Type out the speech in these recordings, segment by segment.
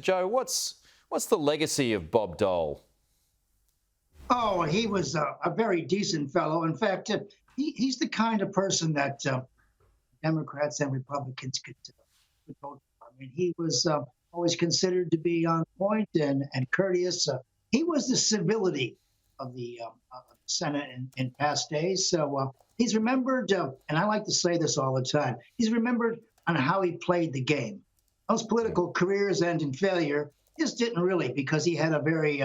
Joe, what's the legacy of Bob Dole? Oh, he was a very decent fellow. In fact, he's the kind of person that Democrats and Republicans could vote for. I mean, he was always considered to be on point and courteous. He was the civility of the Senate in past days. So he's remembered, and I like to say this all the time, he's remembered on how he played the game. Most political careers end in failure. His didn't really, because he had a very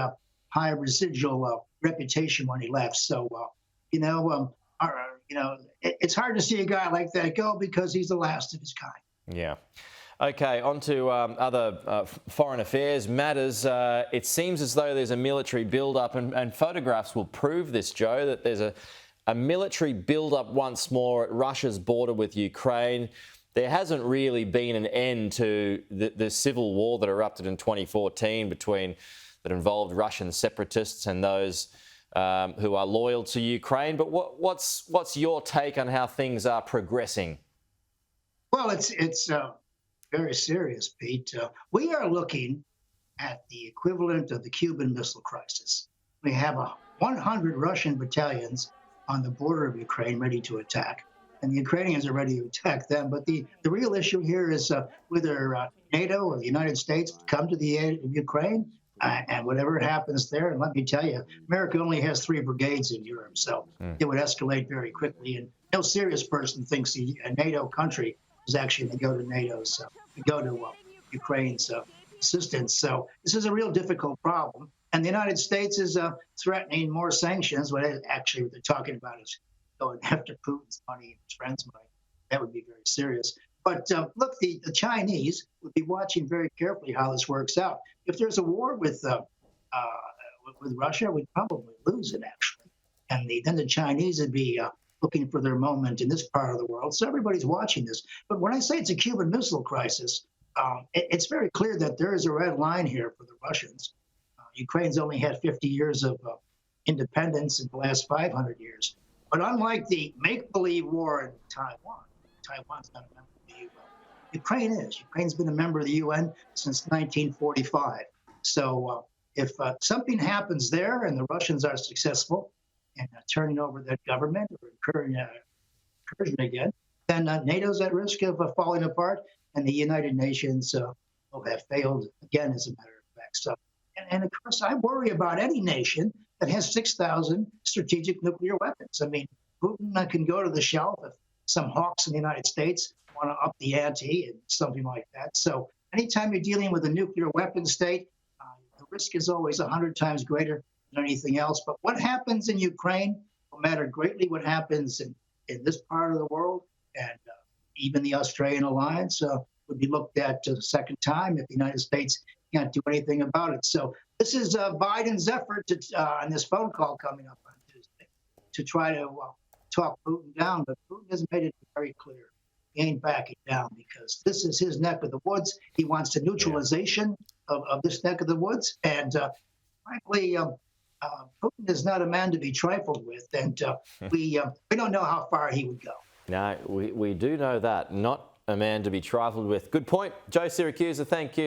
high residual reputation when he left. So, it's hard to see a guy like that go because he's the last of his kind. Yeah. Okay, on to other foreign affairs matters. It seems as though there's a military build-up, and photographs will prove this, Joe, that there's a military build-up once more at Russia's border with Ukraine. There hasn't really been an end to the civil war that erupted in 2014 that involved Russian separatists and those who are loyal to Ukraine. But what's your take on how things are progressing? Well, it's very serious, Pete. We are looking at the equivalent of the Cuban Missile Crisis. We have 100 Russian battalions on the border of Ukraine ready to attack, and the Ukrainians are ready to attack them. But the real issue here is whether NATO or the United States come to the aid of Ukraine, and whatever happens there. And let me tell you, America only has 3 brigades in Europe, so it would escalate very quickly. And no serious person thinks a NATO country is actually going to go to NATO's, go to Ukraine's assistance. So this is a real difficult problem. And the United States is threatening more sanctions. What they're talking about is going after Putin's money and his friends' money. That would be very serious. But look, the Chinese would be watching very carefully how this works out. If there's a war with Russia, we'd probably lose it, actually. And then the Chinese would be looking for their moment in this part of the world. So everybody's watching this. But when I say it's a Cuban Missile Crisis, it's very clear that there is a red line here for the Russians. Ukraine's only had 50 years of independence in the last 500 years. But unlike the make-believe war in Taiwan's not a member of the UN. Ukraine is. Ukraine's been a member of the UN since 1945. So if something happens there and the Russians are successful in turning over that government or incursion again, then NATO's at risk of falling apart, and the United Nations will have failed again, as a matter of fact. So, and of course, I worry about any nation that has 6,000 strategic nuclear weapons. I mean, Putin can go to the shelf if some hawks in the United States want to up the ante and something like that. So anytime you're dealing with a nuclear weapon state, the risk is always 100 times greater than anything else. But what happens in Ukraine will matter greatly. What happens in this part of the world, and even the Australian alliance would be looked at a second time if the United States can't do anything about it. So this is Biden's effort on this phone call coming up on Tuesday to try to talk Putin down. But Putin has made it very clear he ain't backing down, because this is his neck of the woods. He wants the neutralization of this neck of the woods. And frankly, Putin is not a man to be trifled with. And we don't know how far he would go. No, we do know that. Not a man to be trifled with. Good point. Joe Siracusa, thank you.